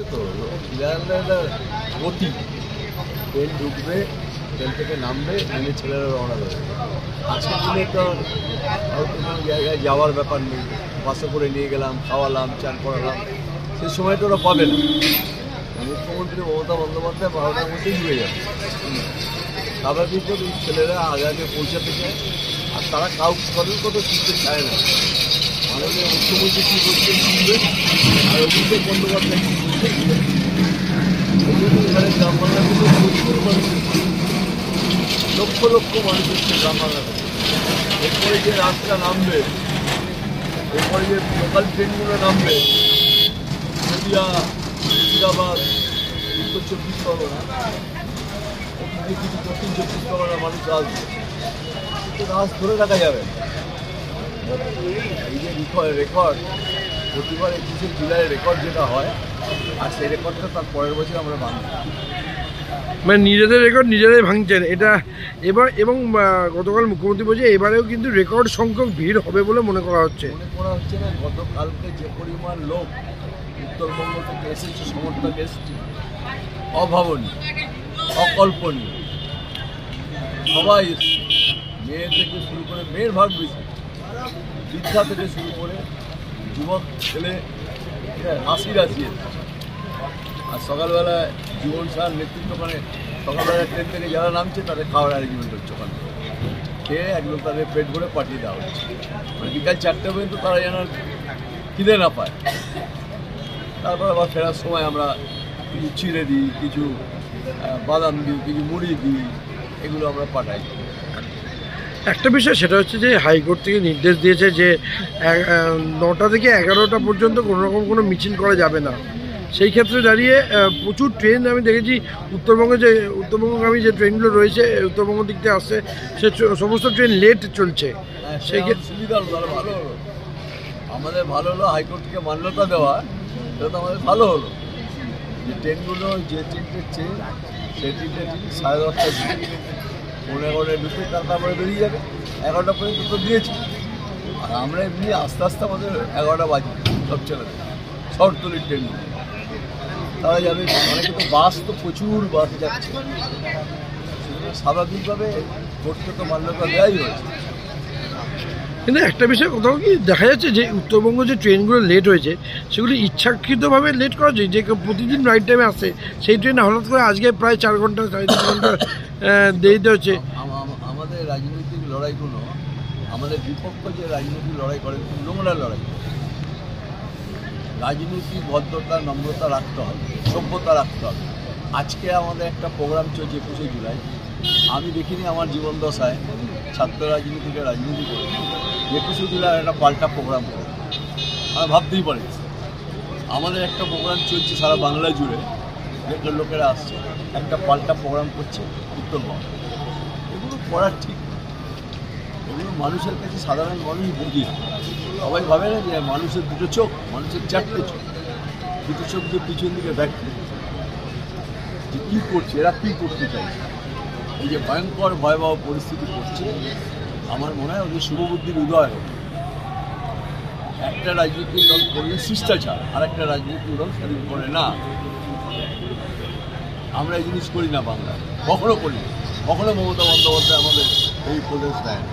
হচ্ছে তো গতি, ট্রেন ঢুকবে, ট্রেন থেকে নামবে, ট্রেনের ছেলেরা রওনা দেবে। আজকের দিনে তো হয়তো কোনো জায়গায় যাওয়ার ব্যাপার নেই, বাসে করে নিয়ে গেলাম, খাওয়ালাম, চান করালাম, সেই সময়টা ওরা পাবে না। মুখ্যমন্ত্রী মমতা বন্দ্যোপাধ্যায় 12টার মধ্যেই ঢুকে যাবে। স্বাভাবিক ছেলেরা আগে আগে পৌঁছাতে চায়, আর তারা কারোর কথা শুনতে চায় না। মাননীয় মুখ্যমন্ত্রী কী করছেন শুনবে, আর অভিষেক বন্দ্যোপাধ্যায় কী করছেন। এখানে গ্রাম বাংলা থেকে প্রচুর মানুষ, লক্ষ লক্ষ মানুষ হচ্ছে গ্রাম বাংলা থেকে। এরপরে যে রাস্তা নামবে, এরপরে যে লোকাল ট্রেনগুলো নামবে, নদিয়া, মুর্শিদাবাদ, উত্তর 24 পরগনা, কিছু দক্ষিণ 24 পরগনা মানুষ আসবে, কিন্তু রাস ধরে রাখা যাবে। এই যে রেকর্ড, প্রতিবার 21শে জুলাই রেকর্ড যেটা হয়, আর সেই রেকর্ডটা তার পরের বছর আমরা ভাঙি, মানে নিজেদের রেকর্ড নিজেরাই ভাঙছেন এটা এবার। এবং গতকাল মুখ্যমন্ত্রী বলছে এবারেও কিন্তু রেকর্ড সংখ্যক ভিড় হবে বলে মনে করা হচ্ছে না। গতকালকে যে পরিমাণ লোক উত্তরবঙ্গ থেকে এসেছে, সমর্থক এসেছে, অভাবনীয়, অকল্পনীয়। সবাই মেয়ে থেকে শুরু করে, মেয়ের ভাগ বেশি, বৃদ্ধা থেকে শুরু করে যুবক ছেলে হাসি রাশি। আর সকালবেলায় জীবন সার নেতৃত্ব, মানে সকালবেলা ট্রেন থেকে যারা নামছে তাদের খাওয়ার অ্যারেঞ্জমেন্ট হচ্ছে, ওখানে খেয়ে একদম তাদের পেট ভরে পাঠিয়ে দেওয়া হচ্ছে। মানে বিকাল 4টে পর্যন্ত তারা যেন খিদে না পায়। তারপর আবার ফেরার সময় আমরা কিছু চিড়ে দিই, কিছু বাদাম দিই, কিছু মুড়ি দিই, এগুলো আমরা পাঠাই। একটা বিষয় সেটা হচ্ছে যে হাইকোর্ট থেকে নির্দেশ দিয়েছে যে 9টা থেকে 11টা পর্যন্ত কোনোরকম কোনো মিছিল করা যাবে না। সেই ক্ষেত্রে দাঁড়িয়ে প্রচুর ট্রেন আমি দেখেছি উত্তরবঙ্গগামী যে ট্রেনগুলো রয়েছে উত্তরবঙ্গ দিক থেকে আসছে, সে সমস্ত ট্রেন লেট চলছে। সেই ক্ষেত্রে সুবিধা হলো, তাহলে ভালো হলো, আমাদের ভালো হলো। হাইকোর্ট থেকে মান্যতা দেওয়া, সেটা তো আমাদের ভালো হলো। যে ট্রেনগুলো, যে 3টে ট্রেন, সেই 3টে ট্রেন 10:30টায় ঢুকে, 11:30টায় ঢুকে, তারপরে বেরিয়ে যাবে। 11টা পর্যন্ত তো দিয়েছি। আর আমরা এমনি আস্তে আস্তে আমাদের 11টা বাজে সব ছেলেদের, শহরতলির ট্রেনগুলো তারা যাবে। অনেকে তো বাস, তো প্রচুর বাস যাচ্ছে, স্বাভাবিকভাবে করতে তো মান্যতা দেওয়াই হয়েছে। কিন্তু একটা বিষয় কোথাও কি দেখা যাচ্ছে যে উত্তরবঙ্গ যে ট্রেনগুলো লেট হয়েছে সেগুলো ইচ্ছাকৃতভাবে লেট করা যায়, যে প্রতিদিন রাইট টাইমে আসে সেই ট্রেন হঠাৎ করে আজকে প্রায় 4 ঘন্টা 3.5 ঘন্টা দেরিতে হচ্ছে। আমাদের রাজনৈতিক লড়াইগুলো, আমাদের বিপক্ষ যে রাজনৈতিক লড়াই করে, নোংরা লড়াই। রাজনীতি ভদ্রতা, নম্রতা রাখতে হবে, সভ্যতা রাখতে হবে। আজকে আমাদের একটা প্রোগ্রাম চলছে 21শে জুলাই। আমি দেখিনি আমার জীবন দশায় ছাত্র রাজনীতিকে রাজনীতি করে 21শে জুলাই একটা পাল্টা প্রোগ্রাম করে, আমরা ভাবতেই পারি। আমাদের একটা প্রোগ্রাম চলছে সারা বাংলা জুড়ে, যেগুলো লোকেরা আসছে, একটা পাল্টা প্রোগ্রাম করছে উত্তরবঙ্গ। এগুলো করার ঠিক, এগুলো মানুষের কাছে সাধারণ মানুষ বুঝি না। সবাই ভাবে না যে মানুষের দুটো চোখ, মানুষের 4টে চোখ, দুটো চোখ দিয়ে পিছন দিকে দেখতে যে কী করছে, এরা কী করতে চাইছে। এই যে ভয়ঙ্কর ভয়াবহ পরিস্থিতি করছে, আমার মনে হয় ওদের শুভবুদ্ধির উদয়। একটা রাজনৈতিক দল করলে শিষ্টাচার, আর একটা রাজনৈতিক দল সেদিন করে না। আমরা এই জিনিস করি না বাংলায়, কখনো করি না, কখনো মমতা বন্দ্যোপাধ্যায় আমাদের এই উপদেশ দেয় না।